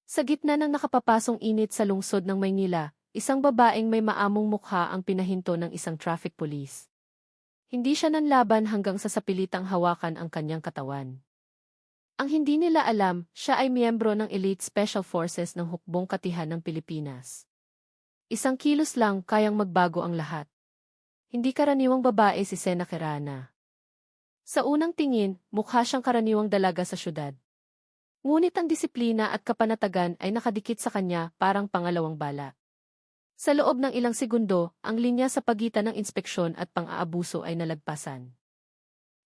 Sa gitna ng nakapapasong init sa lungsod ng Maynila, isang babaeng may maamong mukha ang pinahinto ng isang traffic police. Hindi siya nanlaban hanggang sa sapilitang hawakan ang kanyang katawan. Ang hindi nila alam, siya ay miyembro ng Elite Special Forces ng Hukbong Katihan ng Pilipinas. Isang kilos lang kayang magbago ang lahat. Hindi karaniwang babae si Sena Quirana. Sa unang tingin, mukha siyang karaniwang dalaga sa syudad. Ngunit ang disiplina at kapanatagan ay nakadikit sa kanya parang pangalawang bala. Sa loob ng ilang segundo, ang linya sa pagitan ng inspeksyon at pang-aabuso ay nalagpasan.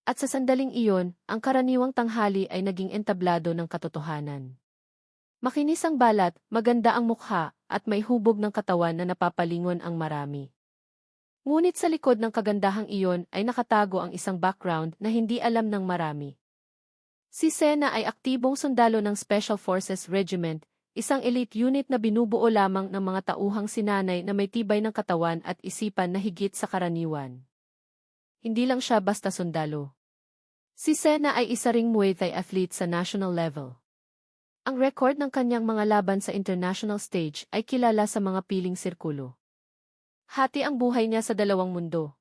At sa sandaling iyon, ang karaniwang tanghali ay naging entablado ng katotohanan. Makinis ang balat, maganda ang mukha, at may hubog ng katawan na napapalingon ang marami. Ngunit sa likod ng kagandahang iyon ay nakatago ang isang background na hindi alam ng marami. Si Sena ay aktibong sundalo ng Special Forces Regiment, isang elite unit na binubuo lamang ng mga tauhang sinanay na may tibay ng katawan at isipan na higit sa karaniwan. Hindi lang siya basta sundalo. Si Sena ay isa ring Muay Thai athlete sa national level. Ang record ng kanyang mga laban sa international stage ay kilala sa mga piling sirkulo. Hati ang buhay niya sa dalawang mundo.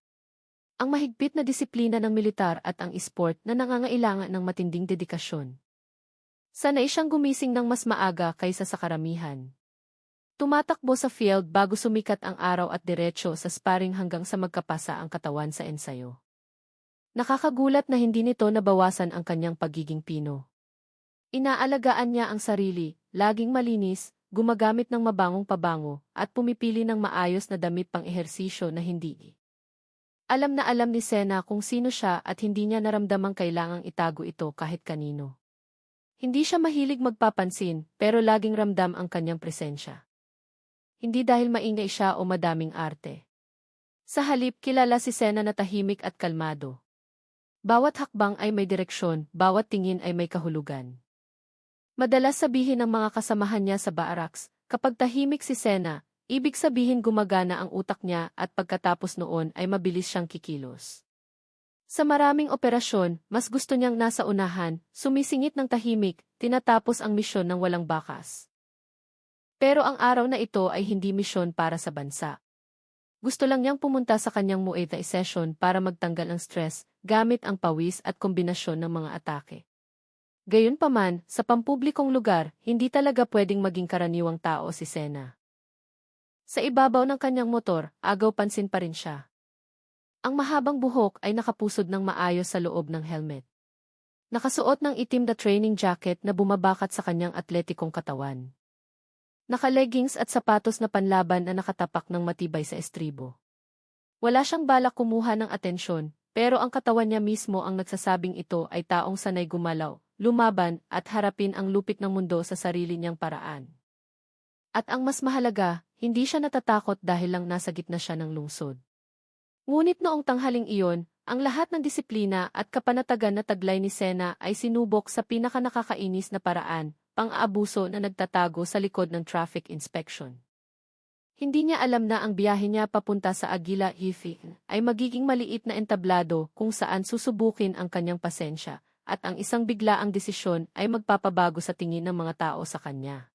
Ang mahigpit na disiplina ng militar at ang esport na nangangailangan ng matinding dedikasyon. Sanay siyang gumising ng mas maaga kaysa sa karamihan. Tumatakbo sa field bago sumikat ang araw at diretso sa sparring hanggang sa magkapasa ang katawan sa ensayo. Nakakagulat na hindi nito nabawasan ang kanyang pagiging pino. Inaalagaan niya ang sarili, laging malinis, gumagamit ng mabangong pabango, at pumipili ng maayos na damit pang ehersisyo na hindi. Alam na alam ni Sena kung sino siya at hindi niya naramdamang kailangang itago ito kahit kanino. Hindi siya mahilig magpapansin, pero laging ramdam ang kanyang presensya. Hindi dahil maingay siya o madaming arte. Sa halip, kilala si Sena na tahimik at kalmado. Bawat hakbang ay may direksyon, bawat tingin ay may kahulugan. Madalas sabihin ng mga kasamahan niya sa barracks, kapag tahimik si Sena, ibig sabihin gumagana ang utak niya at pagkatapos noon ay mabilis siyang kikilos. Sa maraming operasyon, mas gusto niyang nasa unahan, sumisingit ng tahimik, tinatapos ang misyon ng walang bakas. Pero ang araw na ito ay hindi misyon para sa bansa. Gusto lang niyang pumunta sa kanyang Muay Thai session para magtanggal ng stress, gamit ang pawis at kombinasyon ng mga atake. Gayunpaman, sa pampublikong lugar, hindi talaga pwedeng maging karaniwang tao si Sena. Sa ibabaw ng kanyang motor, agaw pansin pa rin siya. Ang mahabang buhok ay nakapusod ng maayos sa loob ng helmet. Nakasuot ng itim na training jacket na bumabakat sa kanyang atletikong katawan. Naka-leggings at sapatos na panlaban na nakatapak ng matibay sa estribo. Wala siyang balak kumuha ng atensyon, pero ang katawan niya mismo ang nagsasabing ito ay taong sanay gumalaw, lumaban at harapin ang lupit ng mundo sa sarili niyang paraan. At ang mas mahalaga, hindi siya natatakot dahil lang nasa gitna siya ng lungsod. Ngunit noong tanghaling iyon, ang lahat ng disiplina at kapanatagan na taglay ni Sena ay sinubok sa pinakanakakainis na paraan, pang-aabuso na nagtatago sa likod ng traffic inspection. Hindi niya alam na ang biyahe niya papunta sa Aguila Hifi ay magiging maliit na entablado kung saan susubukin ang kanyang pasensya, at ang isang biglaang desisyon ay magpapabago sa tingin ng mga tao sa kanya.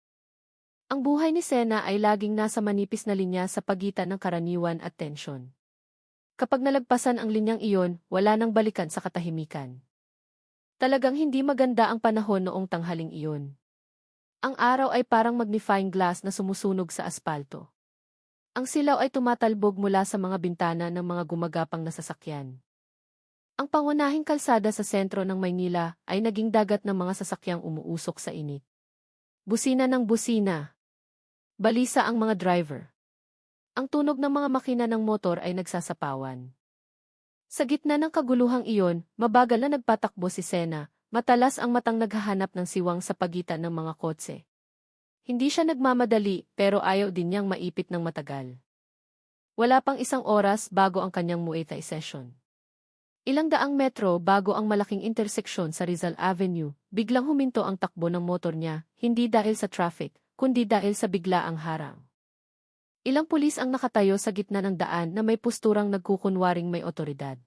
Ang buhay ni Sena ay laging nasa manipis na linya sa pagitan ng karaniwan at tensyon. Kapag nalagpasan ang linyang iyon, wala nang balikan sa katahimikan. Talagang hindi maganda ang panahon noong tanghaling iyon. Ang araw ay parang magnifying glass na sumusunog sa aspalto. Ang silaw ay tumatalbog mula sa mga bintana ng mga gumagapang na sasakyan. Ang pangunahing kalsada sa sentro ng Maynila ay naging dagat ng mga sasakyang umuusok sa init. Busina ng busina. Balisa ang mga driver. Ang tunog ng mga makina ng motor ay nagsasapawan. Sa gitna ng kaguluhang iyon, mabagal na nagpatakbo si Sena, matalas ang matang naghahanap ng siwang sa pagitan ng mga kotse. Hindi siya nagmamadali pero ayaw din niyang maipit ng matagal. Wala pang isang oras bago ang kanyang Muay Thai session. Ilang daang metro bago ang malaking interseksyon sa Rizal Avenue, biglang huminto ang takbo ng motor niya, hindi dahil sa traffic, kundi dahil sa biglaang harang. Ilang pulis ang nakatayo sa gitna ng daan na may posturang nagkukunwaring may otoridad.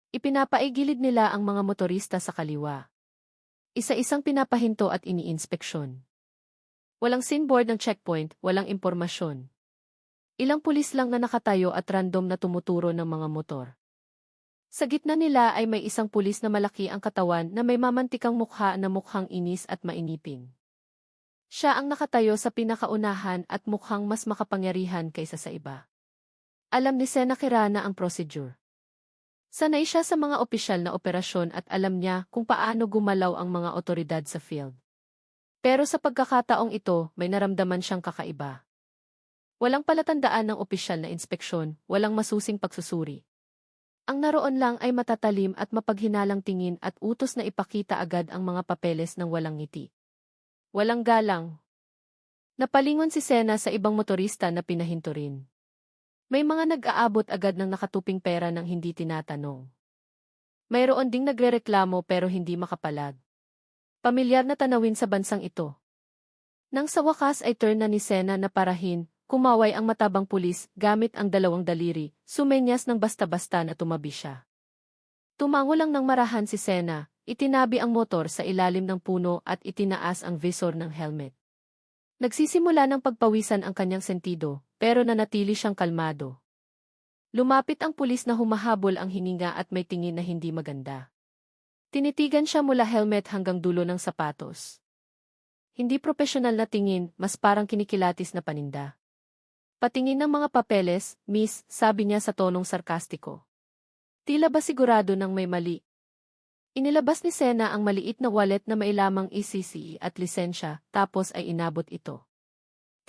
Ipinapaigilid nila ang mga motorista sa kaliwa. Isa-isang pinapahinto at iniinspeksyon. Walang sinboard ng checkpoint, walang impormasyon. Ilang pulis lang na nakatayo at random na tumuturo ng mga motor. Sa gitna nila ay may isang pulis na malaki ang katawan na may mamantikang mukha na mukhang inis at mainipin. Siya ang nakatayo sa pinakaunahan at mukhang mas makapangyarihan kaysa sa iba. Alam ni Sena Kirana ang procedure. Sanay siya sa mga opisyal na operasyon at alam niya kung paano gumalaw ang mga otoridad sa field. Pero sa pagkakataong ito, may naramdaman siyang kakaiba. Walang palatandaan ng opisyal na inspeksyon, walang masusing pagsusuri. Ang naroon lang ay matatalim at mapaghinalang tingin at utos na ipakita agad ang mga papeles ng walang ngiti. Walang galang. Napalingon si Sena sa ibang motorista na pinahinto rin. May mga nag-aabot agad ng nakatuping pera nang hindi tinatanong. Mayroon ding nagrereklamo pero hindi makapalag. Pamilyar na tanawin sa bansang ito. Nang sa wakas ay turn na ni Sena na parahin, kumaway ang matabang pulis gamit ang dalawang daliri, sumenyas ng basta-basta na tumabi siya. Tumango lang ng marahan si Sena, itinabi ang motor sa ilalim ng puno at itinaas ang visor ng helmet. Nagsisimula ng pagpawisan ang kanyang sentido, pero nanatili siyang kalmado. Lumapit ang pulis na humahabol ang hininga at may tingin na hindi maganda. Tinitigan siya mula helmet hanggang dulo ng sapatos. Hindi propesyonal na tingin, mas parang kinikilatis na paninda. Patingin ng mga papeles, miss, sabi niya sa tonong sarkastiko. Tila ba sigurado nang may mali? Inilabas ni Sena ang maliit na wallet na may lamang ECC at lisensya, tapos ay inabot ito.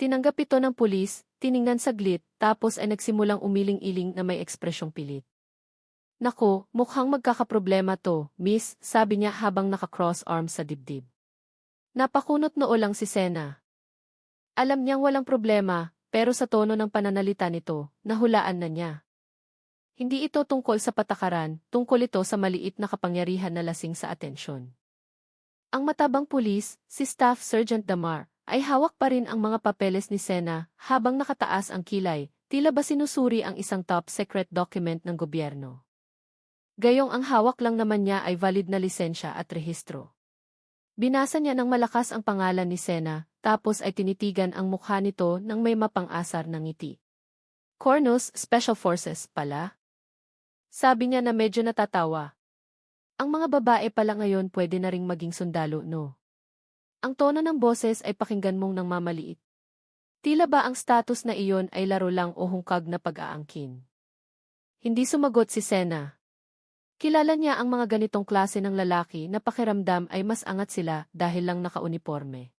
Tinanggap ito ng pulis, tiningnan saglit, tapos ay nagsimulang umiling-iling na may ekspresyong pilit. Nako, mukhang magkakaproblema to, miss, sabi niya habang naka-cross arms sa dibdib. Napakunot noo lang si Sena. Alam niyang walang problema, pero sa tono ng pananalita nito, nahulaan na niya. Hindi ito tungkol sa patakaran, tungkol ito sa maliit na kapangyarihan na lasing sa atensyon. Ang matabang pulis, si Staff Sergeant Damar, ay hawak pa rin ang mga papeles ni Sena habang nakataas ang kilay, tila ba sinusuri ang isang top secret document ng gobyerno. Gayong ang hawak lang naman niya ay valid na lisensya at rehistro. Binasa niya ng malakas ang pangalan ni Sena, tapos ay tinitigan ang mukha nito ng may mapang-asar na ngiti. Cornus Special Forces pala? Sabi niya na medyo natatawa. Ang mga babae pala ngayon pwede na ring maging sundalo, no? Ang tono ng boses ay pakinggan mong nang mamaliit. Tila ba ang status na iyon ay laro lang o hungkag na pag-aangkin? Hindi sumagot si Sena. Kilala niya ang mga ganitong klase ng lalaki na pakiramdam ay mas angat sila dahil lang naka-uniforme.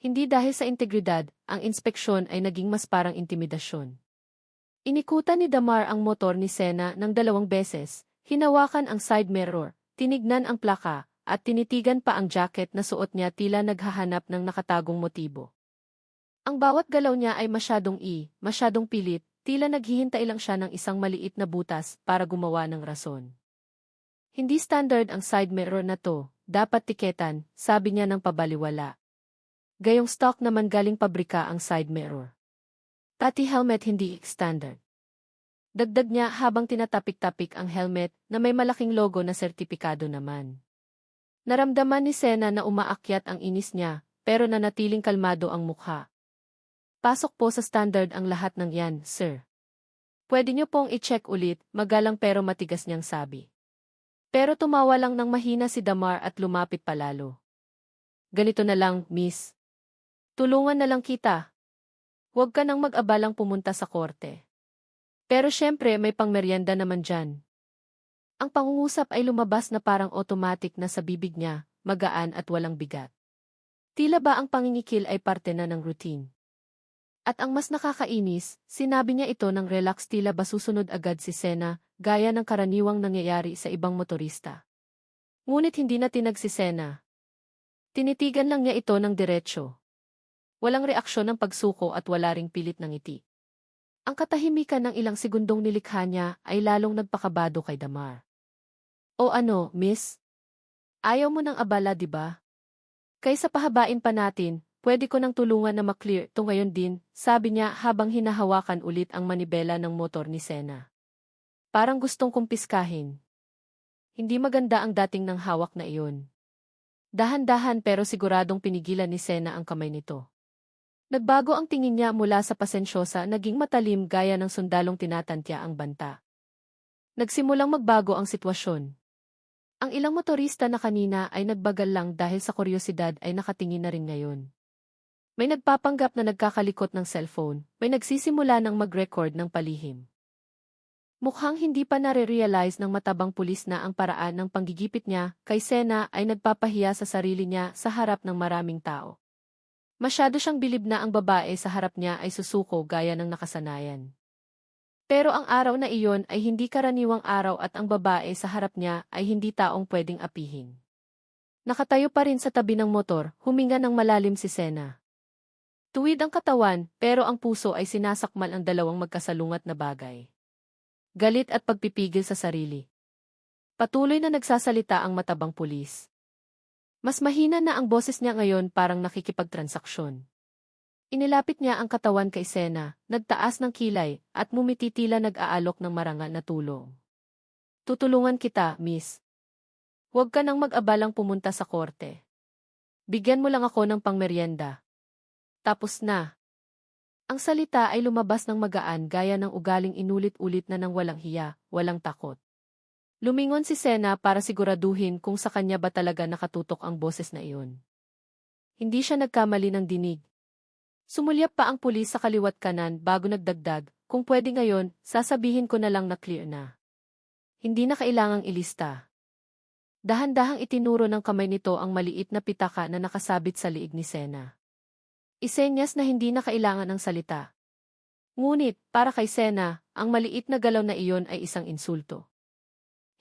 Hindi dahil sa integridad, ang inspeksyon ay naging mas parang intimidasyon. Inikutan ni Damar ang motor ni Sena ng 2 beses, hinawakan ang side mirror, tinignan ang plaka, at tinitigan pa ang jacket na suot niya tila naghahanap ng nakatagong motibo. Ang bawat galaw niya ay masyadong pilit, tila naghihintay lang siya ng isang maliit na butas para gumawa ng rason. Hindi standard ang side mirror na to, dapat tiketan, sabi niya ng pabaliwala. Gayong stock naman galing pabrika ang side mirror. Pati helmet hindi standard. Dagdag niya habang tinatapik-tapik ang helmet na may malaking logo na sertipikado naman. Naramdaman ni Sena na umaakyat ang inis niya, pero nanatiling kalmado ang mukha. Pasok po sa standard ang lahat ng yan, sir. Pwede niyo pong i-check ulit, magalang pero matigas niyang sabi. Pero tumawa lang ng mahina si Damar at lumapit palalo. Ganito na lang, miss. Tulungan na lang kita. Huwag ka nang mag-abalang pumunta sa korte. Pero syempre may pangmeryenda naman dyan. Ang pangungusap ay lumabas na parang automatic na sa bibig niya, magaan at walang bigat. Tila ba ang pangingikil ay parte na ng routine. At ang mas nakakainis, sinabi niya ito ng relax tila ba susunod agad si Sena, gaya ng karaniwang nangyayari sa ibang motorista. Ngunit hindi na tinag si Sena. Tinitigan lang niya ito ng diretsyo. Walang reaksyon ng pagsuko at wala ring pilit ng ngiti. Ang katahimikan ng ilang segundong nilikha niya ay lalong nagpakabado kay Damar. O ano, miss? Ayaw mo ng abala, di ba? Kaysa pahabain pa natin, pwede ko nang tulungan na maklear to ngayon din, sabi niya habang hinahawakan ulit ang manibela ng motor ni Sena. Parang gustong kumpiskahin. Hindi maganda ang dating ng hawak na iyon. Dahan-dahan pero siguradong pinigilan ni Sena ang kamay nito. Nagbago ang tingin niya mula sa pasensyosa naging matalim gaya ng sundalong tinatantya ang banta. Nagsimulang magbago ang sitwasyon. Ang ilang motorista na kanina ay nagbagal lang dahil sa kuryosidad ay nakatingin na rin ngayon. May nagpapanggap na nagkakalikot ng cellphone, may nagsisimula ng mag-record ng palihim. Mukhang hindi pa nare-realize ng matabang pulis na ang paraan ng panggigipit niya kay Sena ay nagpapahiya sa sarili niya sa harap ng maraming tao. Masyado siyang bilib na ang babae sa harap niya ay susuko gaya ng nakasanayan. Pero ang araw na iyon ay hindi karaniwang araw at ang babae sa harap niya ay hindi taong pwedeng apihin. Nakatayo pa rin sa tabi ng motor, huminga ng malalim si Sena. Tuwid ang katawan, pero ang puso ay sinasakmal ang dalawang magkasalungat na bagay. Galit at pagpipigil sa sarili. Patuloy na nagsasalita ang matabang pulis. Mas mahina na ang boses niya ngayon parang nakikipagtransaksyon. Inilapit niya ang katawan kay Sena, nagtaas ng kilay, at mumititila nag-aalok ng marangal na tulong. Tutulungan kita, miss. Huwag ka nang mag-abalang pumunta sa korte. Bigyan mo lang ako ng pangmeryenda. Tapos na. Ang salita ay lumabas ng magaan gaya ng ugaling inulit-ulit na ng walang hiya, walang takot. Lumingon si Sena para siguraduhin kung sa kanya ba talaga nakatutok ang boses na iyon. Hindi siya nagkamali ng dinig. Sumulyap pa ang pulis sa kaliwat kanan bago nagdagdag, kung pwede ngayon, sasabihin ko na lang na clear na. Hindi na kailangang ilista. Dahan-dahang itinuro ng kamay nito ang maliit na pitaka na nakasabit sa liig ni Sena. Isenyas na hindi na kailangan ng salita. Ngunit, para kay Sena, ang maliit na galaw na iyon ay isang insulto.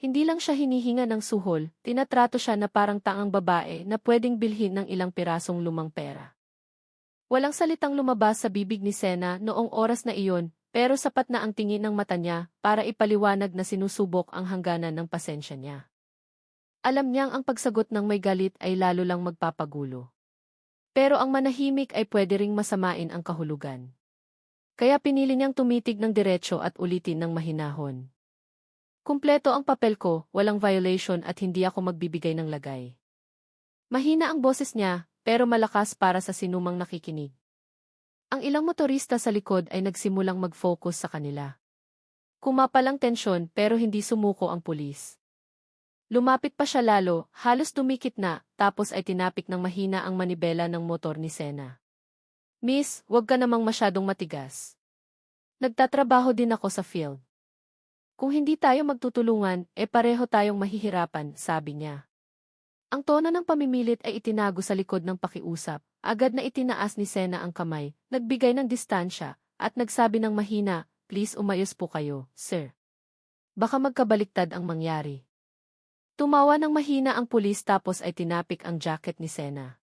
Hindi lang siya hinihinga ng suhol, tinatrato siya na parang tangang babae na pwedeng bilhin ng ilang pirasong lumang pera. Walang salitang lumabas sa bibig ni Sena noong oras na iyon, pero sapat na ang tingin ng mata niya para ipaliwanag na sinusubok ang hangganan ng pasensya niya. Alam niyang ang pagsagot ng may galit ay lalo lang magpapagulo. Pero ang manahimik ay pwede ring masamain ang kahulugan. Kaya pinili niyang tumitig ng diretso at ulitin ng mahinahon. Kumpleto ang papel ko, walang violation at hindi ako magbibigay ng lagay. Mahina ang boses niya, pero malakas para sa sinumang nakikinig. Ang ilang motorista sa likod ay nagsimulang mag-focus sa kanila. Kumapalang tensyon pero hindi sumuko ang pulis. Lumapit pa siya lalo, halos dumikit na, tapos ay tinapik ng mahina ang manibela ng motor ni Sena. Miss, huwag ka namang masyadong matigas. Nagtatrabaho din ako sa field. Kung hindi tayo magtutulungan, pareho tayong mahihirapan, sabi niya. Ang tono ng pamimilit ay itinago sa likod ng pakiusap, agad na itinaas ni Sena ang kamay, nagbigay ng distansya, at nagsabi ng mahina, please umayos po kayo, sir. Baka magkabaliktad ang mangyari. Tumawa ng mahina ang pulis tapos ay tinapik ang jacket ni Sena.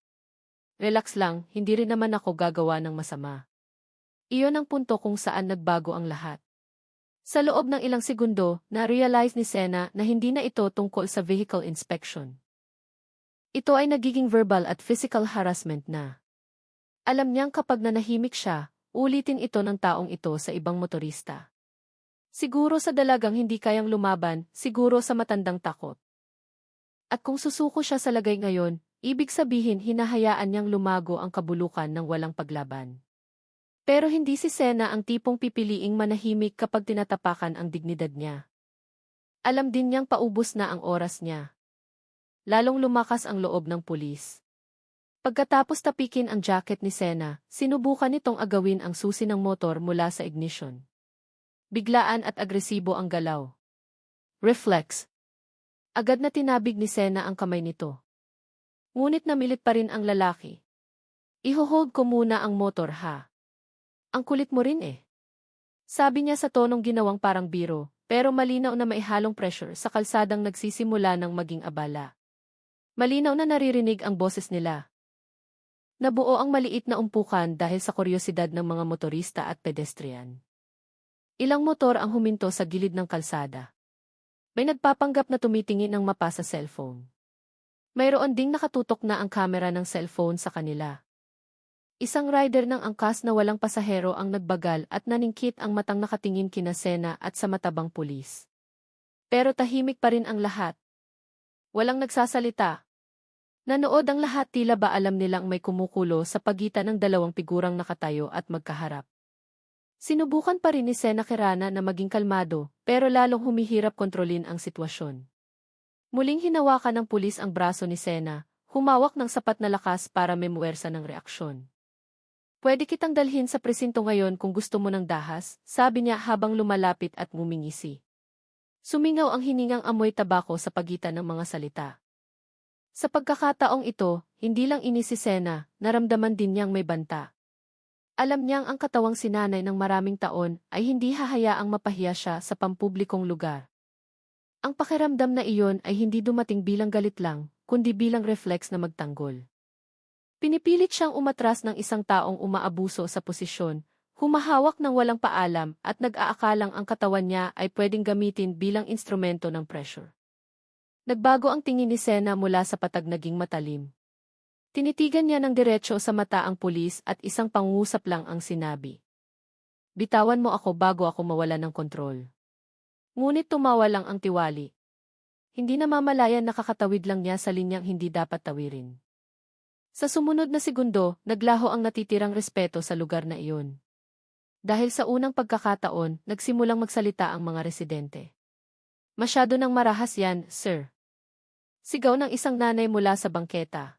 Relax lang, hindi rin naman ako gagawa ng masama. Iyon ang punto kung saan nagbago ang lahat. Sa loob ng ilang segundo, na-realize ni Sena na hindi na ito tungkol sa vehicle inspection. Ito ay nagiging verbal at physical harassment na. Alam niyang kapag nanahimik siya, ulitin ito ng taong ito sa ibang motorista. Siguro sa dalagang hindi kayang lumaban, siguro sa matandang takot. At kung susuko siya sa lagay ngayon, ibig sabihin hinahayaan niyang lumago ang kabulukan ng walang paglaban. Pero hindi si Sena ang tipong pipiliing manahimik kapag tinatapakan ang dignidad niya. Alam din niyang paubos na ang oras niya. Lalong lumakas ang loob ng pulis. Pagkatapos tapikin ang jacket ni Sena, sinubukan nitong agawin ang susi ng motor mula sa ignition. Biglaan at agresibo ang galaw. Reflex. Agad na tinabig ni Sena ang kamay nito. Ngunit namilit pa rin ang lalaki. Iho-hold ko muna ang motor ha. Ang kulit mo rin Sabi niya sa tonong ginawang parang biro, pero malinaw na maihalong pressure sa kalsadang nagsisimula ng maging abala. Malinaw na naririnig ang boses nila. Nabuo ang maliit na umpukan dahil sa kuryosidad ng mga motorista at pedestrian. Ilang motor ang huminto sa gilid ng kalsada. May nagpapanggap na tumitingin ng mapa sa cellphone. Mayroon ding nakatutok na ang kamera ng cellphone sa kanila. Isang rider ng angkas na walang pasahero ang nagbagal at naningkit ang matang nakatingin kina Sena at sa matabang pulis. Pero tahimik pa rin ang lahat. Walang nagsasalita. Nanood ang lahat, tila ba alam nilang may kumukulo sa pagitan ng dalawang figurang nakatayo at magkaharap. Sinubukan pa rin ni Sena Kirana na maging kalmado, pero lalong humihirap kontrolin ang sitwasyon. Muling hinawakan ng pulis ang braso ni Sena, humawak ng sapat na lakas para memuwersa ng reaksyon. "Pwede kitang dalhin sa presinto ngayon kung gusto mo ng dahas," sabi niya habang lumalapit at ngumingisi. Sumingaw ang hiningang amoy tabako sa pagitan ng mga salita. Sa pagkakataong ito, hindi lang inis si Sena, naramdaman din niyang may banta. Alam niyang ang katawang sinanay ng maraming taon ay hindi hahayaang mapahiya siya sa pampublikong lugar. Ang pakiramdam na iyon ay hindi dumating bilang galit lang, kundi bilang reflex na magtanggol. Pinipilit siyang umatras ng isang taong umaabuso sa posisyon, humahawak ng walang paalam at nag-aakalang ang katawan niya ay pwedeng gamitin bilang instrumento ng pressure. Nagbago ang tingin ni Sena mula sa patag naging matalim. Tinitigan niya ng diretso sa mata ang pulis at isang pangungusap lang ang sinabi. "Bitawan mo ako bago ako mawala ng kontrol." Ngunit tumawa lang ang tiwali. Hindi namamalayan, nakakatawid lang niya sa linyang hindi dapat tawirin. Sa sumunod na segundo, naglaho ang natitirang respeto sa lugar na iyon. Dahil sa unang pagkakataon, nagsimulang magsalita ang mga residente. "Masyado nang marahas yan, sir." Sigaw ng isang nanay mula sa bangketa.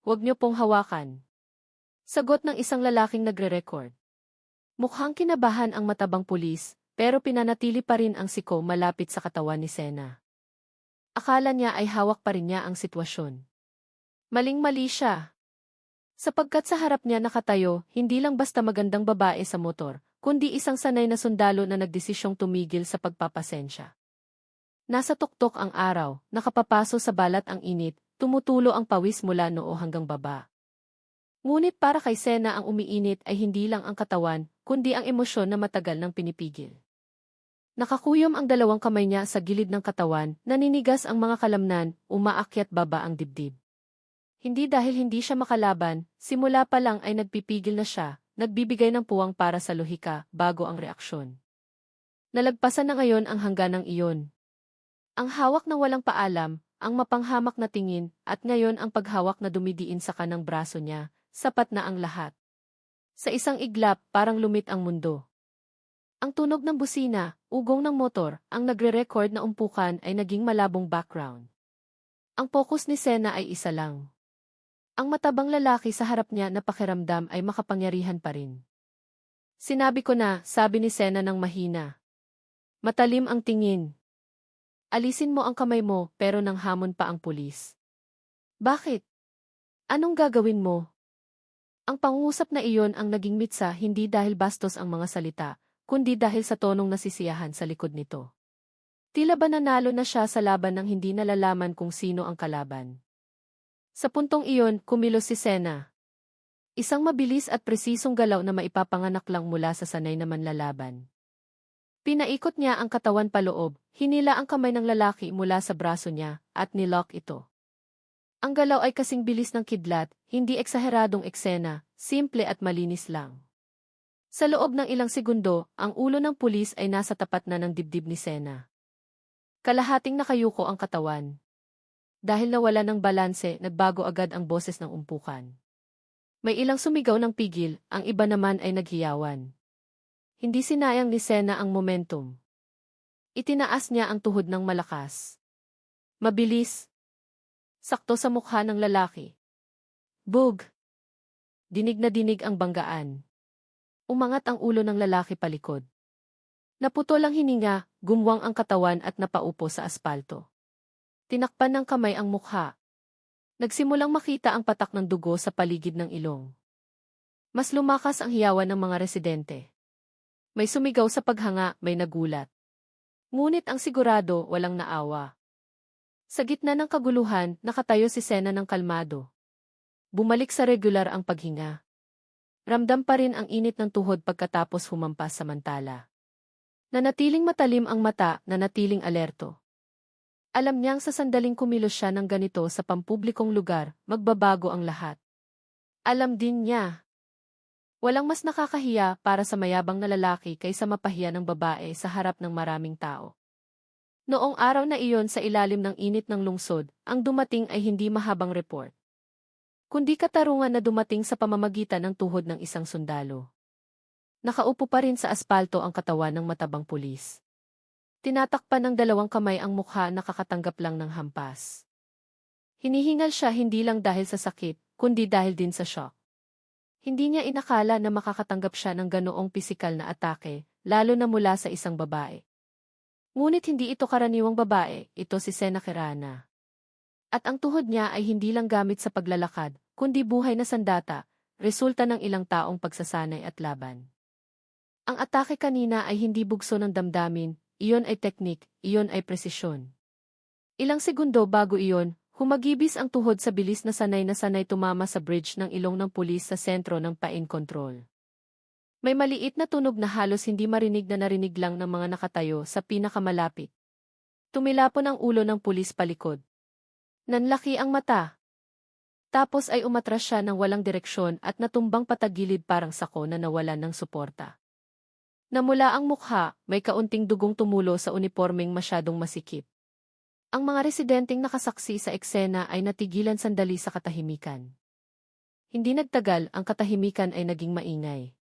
"Huwag niyo pong hawakan." Sagot ng isang lalaking nagre-record. Mukhang kinabahan ang matabang pulis, pero pinanatili pa rin ang siko malapit sa katawan ni Sena. Akala niya ay hawak pa rin niya ang sitwasyon. Maling-mali siya. Sapagkat sa harap niya nakatayo, hindi lang basta magandang babae sa motor, kundi isang sanay na sundalo na nagdesisyong tumigil sa pagpapasensya. Nasa tuktok ang araw, nakapapaso sa balat ang init, tumutulo ang pawis mula noo hanggang baba. Ngunit para kay Sena ang umiinit ay hindi lang ang katawan, kundi ang emosyon na matagal nang pinipigil. Nakakuyom ang dalawang kamay niya sa gilid ng katawan, naninigas ang mga kalamnan, umaakyat baba ang dibdib. Hindi dahil hindi siya makalaban, simula pa lang ay nagpipigil na siya, nagbibigay ng puwang para sa lohika, bago ang reaksyon. Nalagpasan na ngayon ang hangganang iyon. Ang hawak na walang paalam, ang mapanghamak na tingin, at ngayon ang paghawak na dumidiin sa kanang braso niya, sapat na ang lahat. Sa isang iglap, parang lumit ang mundo. Ang tunog ng busina, ugong ng motor, ang nagre-record na umpukan ay naging malabong background. Ang focus ni Sena ay isa lang. Ang matabang lalaki sa harap niya na pakiramdam ay makapangyarihan pa rin. "Sinabi ko na," sabi ni Sena ng mahina. Matalim ang tingin. "Alisin mo ang kamay mo," pero nang hamon pa ang pulis. "Bakit? Anong gagawin mo?" Ang pangungusap na iyon ang naging mitsa, hindi dahil bastos ang mga salita, kundi dahil sa tonong nasisiyahan sa likod nito. Tila ba nanalo na siya sa laban nang hindi nalalaman kung sino ang kalaban. Sa puntong iyon, kumilos si Sena. Isang mabilis at presisong galaw na maipapanganak lang mula sa sanay na manlalaban. Pinaikot niya ang katawan paloob, hinila ang kamay ng lalaki mula sa braso niya, at nilock ito. Ang galaw ay kasing bilis ng kidlat, hindi eksaheradong eksena, simple at malinis lang. Sa loob ng ilang segundo, ang ulo ng pulis ay nasa tapat na ng dibdib ni Sena. Kalahating nakayuko ang katawan. Dahil nawala ng balanse, nagbago agad ang boses ng umpukan. May ilang sumigaw ng pigil, ang iba naman ay naghiyawan. Hindi sinayang ni Sena ang momentum. Itinaas niya ang tuhod ng malakas. Mabilis. Sakto sa mukha ng lalaki. Bug! Dinig na dinig ang banggaan. Umangat ang ulo ng lalaki palikod. Naputol ang hininga, gumwang ang katawan at napaupo sa aspalto. Tinakpan ng kamay ang mukha. Nagsimulang makita ang patak ng dugo sa paligid ng ilong. Mas lumakas ang hiyawan ng mga residente. May sumigaw sa paghanga, may nagulat. Ngunit ang sigurado, walang naawa. Sa gitna ng kaguluhan, nakatayo si Sena ng kalmado. Bumalik sa regular ang paghinga. Ramdam pa rin ang init ng tuhod pagkatapos humampas samantala. Nanatiling matalim ang mata, nanatiling alerto. Alam niyang sa sandaling kumilos siya ng ganito sa pampublikong lugar, magbabago ang lahat. Alam din niya. Walang mas nakakahiya para sa mayabang na lalaki kaysa mapahiya ng babae sa harap ng maraming tao. Noong araw na iyon sa ilalim ng init ng lungsod, ang dumating ay hindi mahabang report, kundi katarungan na dumating sa pamamagitan ng tuhod ng isang sundalo. Nakaupo pa rin sa aspalto ang katawan ng matabang pulis. Tinatakpan ng dalawang kamay ang mukha, nakakatanggap lang ng hampas. Hinihingal siya hindi lang dahil sa sakit, kundi dahil din sa shock. Hindi niya inakala na makakatanggap siya ng ganoong pisikal na atake, lalo na mula sa isang babae. Ngunit hindi ito karaniwang babae, ito si Sena Kirana. At ang tuhod niya ay hindi lang gamit sa paglalakad, kundi buhay na sandata, resulta ng ilang taong pagsasanay at laban. Ang atake kanina ay hindi bugso ng damdamin, iyon ay teknik, iyon ay presisyon. Ilang segundo bago iyon, humagibis ang tuhod sa bilis na sanay tumama sa bridge ng ilong ng pulis sa sentro ng pain control. May maliit na tunog na halos hindi marinig na narinig lang ng mga nakatayo sa pinakamalapit. Tumilapon ang ulo ng pulis palikod. Nanlaki ang mata. Tapos ay umatras siya ng walang direksyon at natumbang patagilid parang sako na nawalan ng suporta. Namula ang mukha, may kaunting dugong tumulo sa unipormeng masyadong masikip. Ang mga residenteng nakasaksi sa eksena ay natigilan sandali sa katahimikan. Hindi nagtagal, ang katahimikan ay naging maingay.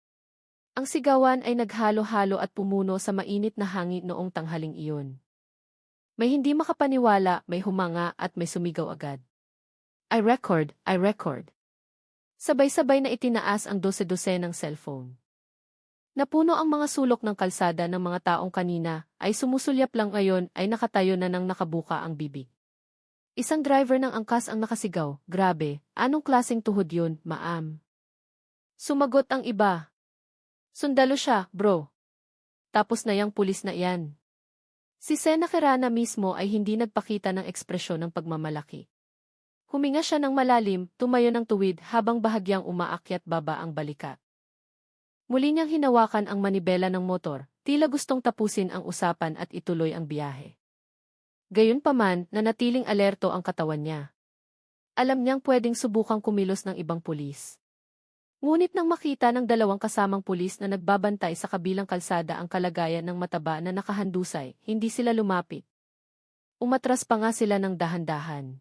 Ang sigawan ay naghalo-halo at pumuno sa mainit na hangin noong tanghaling iyon. May hindi makapaniwala, may humanga at may sumigaw agad. I record, I record. Sabay-sabay na itinaas ang dose-dose ng cellphone. Napuno ang mga sulok ng kalsada ng mga taong kanina, ay sumusulyap lang ngayon ay nakatayo na nang nakabuka ang bibig. Isang driver ng angkas ang nakasigaw, grabe, anong klaseng tuhod yun, ma'am? Sumagot ang iba. Sundalo siya, bro. Tapos na yang pulis na iyan. Si Sena Kirana mismo ay hindi nagpakita ng ekspresyon ng pagmamalaki. Huminga siya ng malalim, tumayo ng tuwid habang bahagyang umaakyat baba ang balikat. Muli niyang hinawakan ang manibela ng motor, tila gustong tapusin ang usapan at ituloy ang biyahe. Gayunpaman, nanatiling alerto ang katawan niya. Alam niyang pwedeng subukang kumilos ng ibang pulis. Ngunit nang makita ng dalawang kasamang pulis na nagbabantay sa kabilang kalsada ang kalagayan ng mataba na nakahandusay, hindi sila lumapit. Umatras pa nga sila ng dahan-dahan.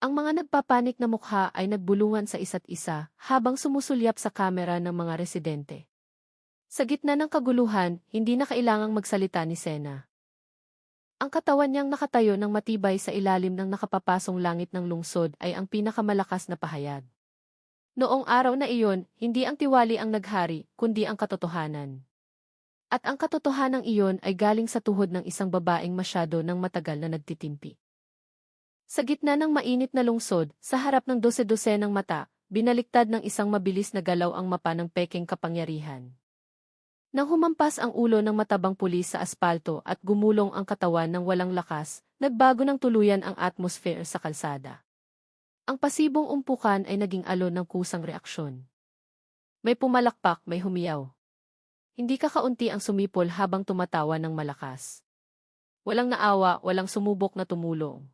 Ang mga nagpapanik na mukha ay nagbulungan sa isa't isa habang sumusulyap sa kamera ng mga residente. Sa gitna ng kaguluhan, hindi na kailangang magsalita ni Sena. Ang katawan niyang nakatayo ng matibay sa ilalim ng nakapapasong langit ng lungsod ay ang pinakamalakas na pahayag. Noong araw na iyon, hindi ang tiwali ang naghari, kundi ang katotohanan. At ang katotohanang iyon ay galing sa tuhod ng isang babaeng masyado ng matagal na nagtitimpi. Sa gitna ng mainit na lungsod, sa harap ng dose-dose ng mata, binaliktad ng isang mabilis na galaw ang mapa ng pekeng kapangyarihan. Nang humampas ang ulo ng matabang pulis sa aspalto at gumulong ang katawan ng walang lakas, nagbago ng tuluyan ang atmosphere sa kalsada. Ang pasibong umpukan ay naging alon ng kusang reaksyon. May pumalakpak, may humiyaw. Hindi kakaunti ang sumipol habang tumatawa ng malakas. Walang naawa, walang sumubok na tumulong.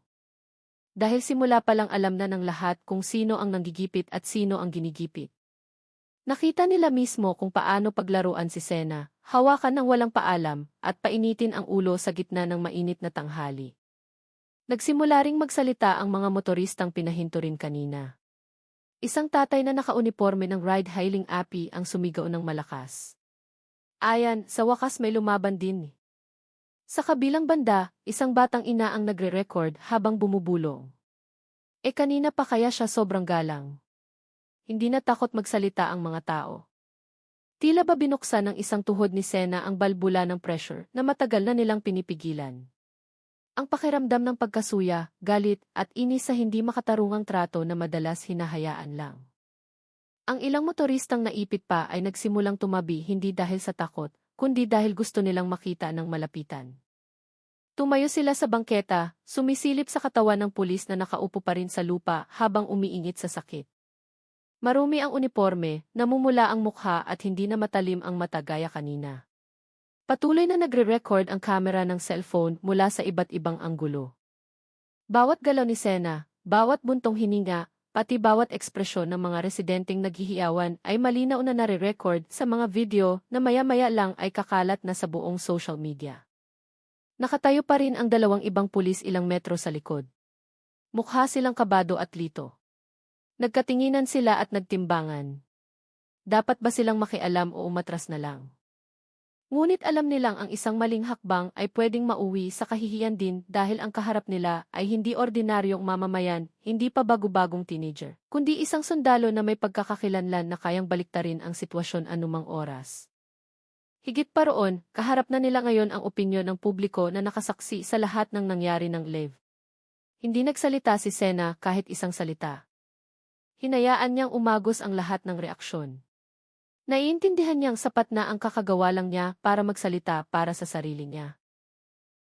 Dahil simula pa lang alam na ng lahat kung sino ang nanggigipit at sino ang ginigipit. Nakita nila mismo kung paano paglaruan si Sena, hawakan ng walang paalam, at painitin ang ulo sa gitna ng mainit na tanghali. Nagsimula ring magsalita ang mga motoristang pinahinto rin kanina. Isang tatay na nakauniporme ng ride-hailing api ang sumigaw ng malakas. Ayan, sa wakas may lumaban din. Sa kabilang banda, isang batang ina ang nagre-record habang bumubulong. Kanina pa kaya siya sobrang galang. Hindi na takot magsalita ang mga tao. Tila ba binuksan ng isang tuhod ni Sena ang balbula ng pressure na matagal na nilang pinipigilan. Ang pakiramdam ng pagkasuya, galit, at inis sa hindi makatarungang trato na madalas hinahayaan lang. Ang ilang motoristang naipit pa ay nagsimulang tumabi hindi dahil sa takot, kundi dahil gusto nilang makita ng malapitan. Tumayo sila sa bangketa, sumisilip sa katawan ng pulis na nakaupo pa rin sa lupa habang umiingit sa sakit. Marumi ang uniporme, namumula ang mukha at hindi na matalim ang mata gaya kanina. Patuloy na nagre-record ang kamera ng cellphone mula sa iba't ibang anggulo. Bawat galaw ni Sena, bawat buntong hininga, pati bawat ekspresyon ng mga residenteng naghihiyawan ay malinaw na nare-record sa mga video na maya-maya lang ay kakalat na sa buong social media. Nakatayo pa rin ang dalawang ibang pulis ilang metro sa likod. Mukha silang kabado at lito. Nagkatinginan sila at nagtimbangan. Dapat ba silang makialam o umatras na lang? Ngunit alam nilang ang isang maling hakbang ay pwedeng mauwi sa kahihiyan din dahil ang kaharap nila ay hindi ordinaryong mamamayan, hindi pa bago-bagong teenager, kundi isang sundalo na may pagkakakilanlan na kayang baliktarin ang sitwasyon anumang oras. Higit pa roon, kaharap na nila ngayon ang opinyon ng publiko na nakasaksi sa lahat ng nangyari ng live. Hindi nagsalita si Sena kahit isang salita. Hinayaan niyang umagos ang lahat ng reaksyon. Naiintindihan niyang sapat na ang kakagawa lang niya para magsalita para sa sarili niya.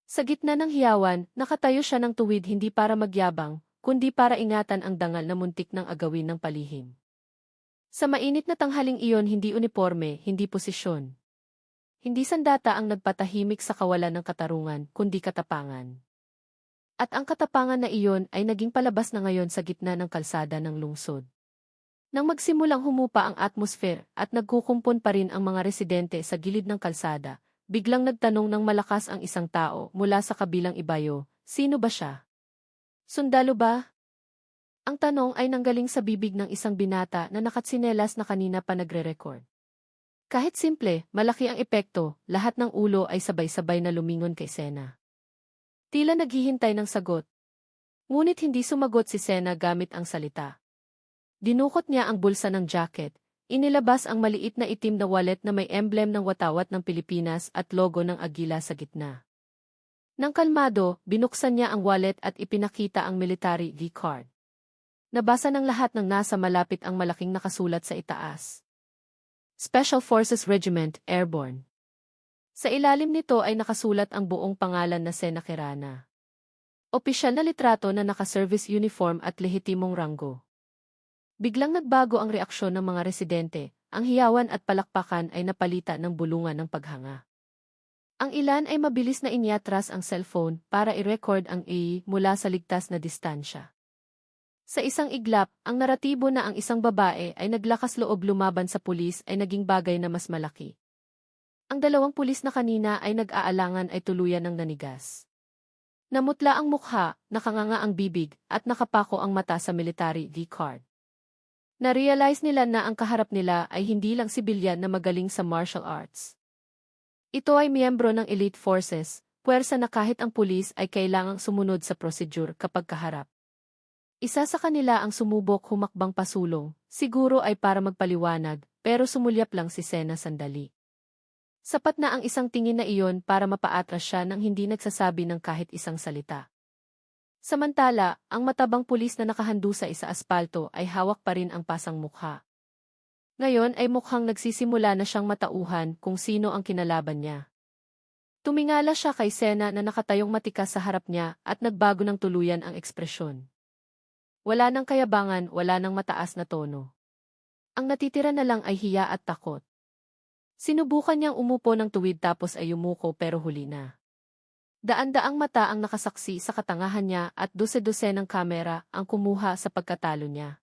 Sa gitna ng hiyawan, nakatayo siya ng tuwid hindi para magyabang, kundi para ingatan ang dangal na muntik ng agawin ng palihim. Sa mainit na tanghaling iyon hindi uniforme, hindi posisyon. Hindi sandata ang nagpatahimik sa kawalan ng katarungan, kundi katapangan. At ang katapangan na iyon ay naging palabas na ngayon sa gitna ng kalsada ng lungsod. Nang magsimulang humupa ang atmosphere at nagkukumpon pa rin ang mga residente sa gilid ng kalsada, biglang nagtanong ng malakas ang isang tao mula sa kabilang ibayo, sino ba siya? Sundalo ba? Ang tanong ay nanggaling sa bibig ng isang binata na nakatsinelas na kanina pa nagre-record. Kahit simple, malaki ang epekto, lahat ng ulo ay sabay-sabay na lumingon kay Sena. Tila naghihintay ng sagot. Ngunit hindi sumagot si Sena gamit ang salita. Dinukot niya ang bulsa ng jacket, inilabas ang maliit na itim na wallet na may emblem ng watawat ng Pilipinas at logo ng agila sa gitna. Nang kalmado, binuksan niya ang wallet at ipinakita ang military ID card. Nabasa ng lahat ng nasa malapit ang malaking nakasulat sa itaas. Special Forces Regiment, Airborne. Sa ilalim nito ay nakasulat ang buong pangalan na Sena Quirana. Opisyal na litrato na naka-service uniform at lehitimong ranggo. Biglang nagbago ang reaksyon ng mga residente, ang hiyawan at palakpakan ay napalitan ng bulungan ng paghanga. Ang ilan ay mabilis na iniatras ang cellphone para i-record ang mula sa ligtas na distansya. Sa isang iglap, ang naratibo na ang isang babae ay naglakas loob lumaban sa pulis ay naging bagay na mas malaki. Ang dalawang pulis na kanina ay nag-aalangan ay tuluyan ng nanigas. Namutla ang mukha, nakanganga ang bibig, at nakapako ang mata sa military ID card. Na-realize nila na ang kaharap nila ay hindi lang sibilyan na magaling sa martial arts. Ito ay miyembro ng elite forces, puwersa na kahit ang pulis ay kailangang sumunod sa procedure kapag kaharap. Isa sa kanila ang sumubok humakbang pasulong, siguro ay para magpaliwanag, pero sumulyap lang si Sena sandali. Sapat na ang isang tingin na iyon para mapaatras siya nang hindi nagsasabi ng kahit isang salita. Samantala, ang matabang pulis na nakahandu sa aspalto ay hawak pa rin ang pasang mukha. Ngayon ay mukhang nagsisimula na siyang matauhan kung sino ang kinalaban niya. Tumingala siya kay Sena na nakatayong matikas sa harap niya at nagbago ng tuluyan ang ekspresyon. Wala nang kayabangan, wala nang mataas na tono. Ang natitira na lang ay hiya at takot. Sinubukan niyang umupo ng tuwid tapos ay yumuko pero huli na. Daan-daang mata ang nakasaksi sa katangahan niya at dose-dose ng kamera ang kumuha sa pagkatalo niya.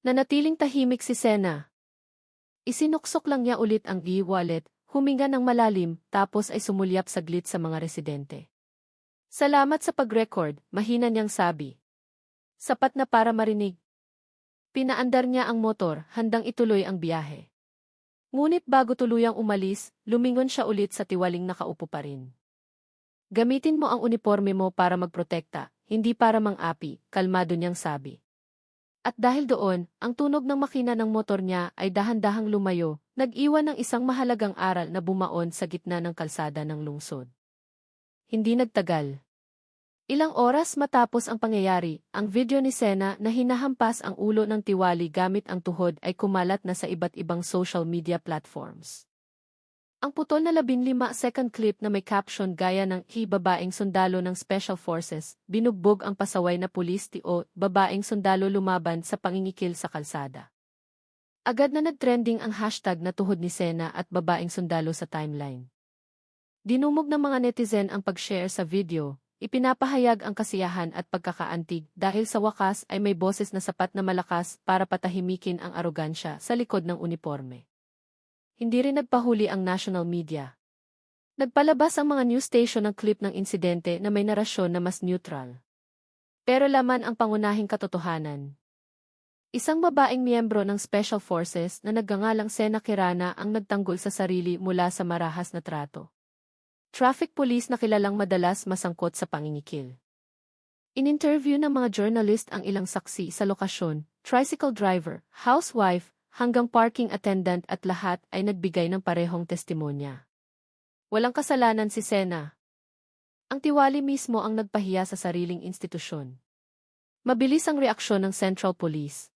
Nanatiling tahimik si Sena. Isinuksok lang niya ulit ang e-wallet, huminga ng malalim, tapos ay sumulyap saglit sa mga residente. Salamat sa pag-record, mahina niyang sabi. Sapat na para marinig. Pinaandar niya ang motor, handang ituloy ang biyahe. Ngunit bago tuluyang umalis, lumingon siya ulit sa tiwaling nakaupo pa rin. Gamitin mo ang uniforme mo para magprotekta, hindi para mang-api, kalmado niyang sabi. At dahil doon, ang tunog ng makina ng motor niya ay dahan-dahang lumayo, nag-iwan ng isang mahalagang aral na bumaon sa gitna ng kalsada ng lungsod. Hindi nagtagal. Ilang oras matapos ang pangyayari, ang video ni Sena na hinahampas ang ulo ng tiwali gamit ang tuhod ay kumalat na sa iba't ibang social media platforms. Ang putol na 15-second clip na may caption gaya ng babaeng sundalo ng Special Forces, binugbog ang pasaway na pulis o babaeng sundalo lumaban sa pangingikil sa kalsada. Agad na nag-trending ang hashtag na tuhod ni Sena at babaeng sundalo sa timeline. Dinumog ng mga netizen ang pag-share sa video, ipinapahayag ang kasiyahan at pagkakaantig dahil sa wakas ay may boses na sapat na malakas para patahimikin ang arogansya sa likod ng uniforme. Hindi rin nagpahuli ang national media. Nagpalabas ang mga news station ng clip ng insidente na may narasyon na mas neutral. Pero laman ang pangunahing katotohanan. Isang babaeng miyembro ng Special Forces na nagngangalang Sena Kirana ang nagtanggol sa sarili mula sa marahas na trato. Traffic police na kilalang madalas masangkot sa pangingikil. In-interview ng mga journalist ang ilang saksi sa lokasyon, tricycle driver, housewife, hanggang parking attendant at lahat ay nagbigay ng parehong testimonya. Walang kasalanan si Sena. Ang tiwali mismo ang nagpahiya sa sariling institusyon. Mabilis ang reaksyon ng Central Police.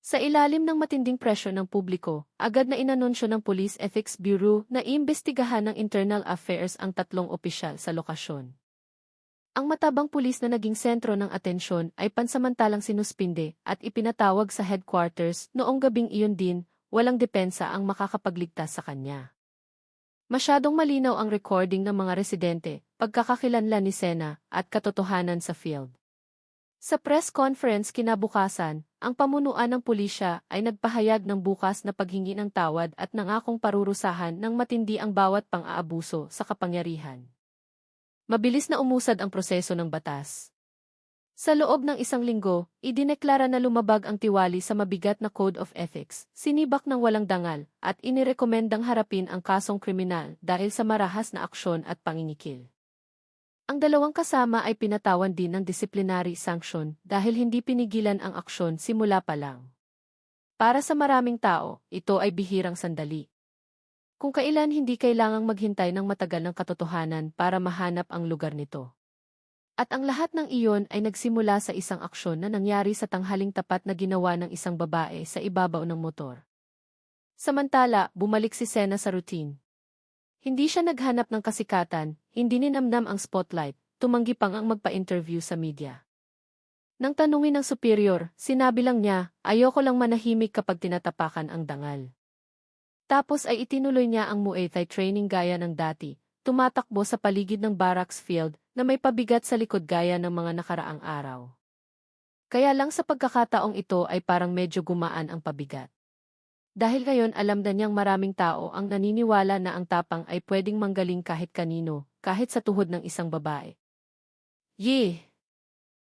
Sa ilalim ng matinding presyo ng publiko, agad na inanunsyo ng Police Ethics Bureau na iimbestigahan ng Internal Affairs ang 3 opisyal sa lokasyon. Ang matabang pulis na naging sentro ng atensyon ay pansamantalang sinuspinde at ipinatawag sa headquarters noong gabing iyon din, walang depensa ang makakapagligtas sa kanya. Masyadong malinaw ang recording ng mga residente, pagkakakilanlan ni Sena, at katotohanan sa field. Sa press conference kinabukasan, ang pamunuan ng pulisya ay nagpahayag ng bukas na paghingi ng tawad at nangakong parurusahan ng matindi ang bawat pang-aabuso sa kapangyarihan. Mabilis na umusad ang proseso ng batas. Sa loob ng 1 linggo, idineklara na lumabag ang tiwali sa mabigat na Code of Ethics, sinibak ng walang dangal, at inirekomendang harapin ang kasong kriminal dahil sa marahas na aksyon at pangingikil. Ang 2 kasama ay pinatawan din ng disciplinary sanction dahil hindi pinigilan ang aksyon simula pa lang. Para sa maraming tao, ito ay bihirang sandali. Kung kailan hindi kailangang maghintay ng matagal ng katotohanan para mahanap ang lugar nito. At ang lahat ng iyon ay nagsimula sa isang aksyon na nangyari sa tanghaling tapat na ginawa ng isang babae sa ibabaw ng motor. Samantala, bumalik si Sena sa routine. Hindi siya naghanap ng kasikatan, hindi ninamnam ang spotlight, tumanggi pang ang magpa-interview sa media. Nang tanungin ng superior, sinabi lang niya, ayoko lang manahimik kapag tinatapakan ang dangal. Tapos ay itinuloy niya ang Muay Thai training gaya ng dati, tumatakbo sa paligid ng barracks field na may pabigat sa likod gaya ng mga nakaraang araw. Kaya lang sa pagkakataong ito ay parang medyo gumaan ang pabigat. Dahil ngayon alam na niyang maraming tao ang naniniwala na ang tapang ay pwedeng manggaling kahit kanino, kahit sa tuhod ng isang babae. Yeh!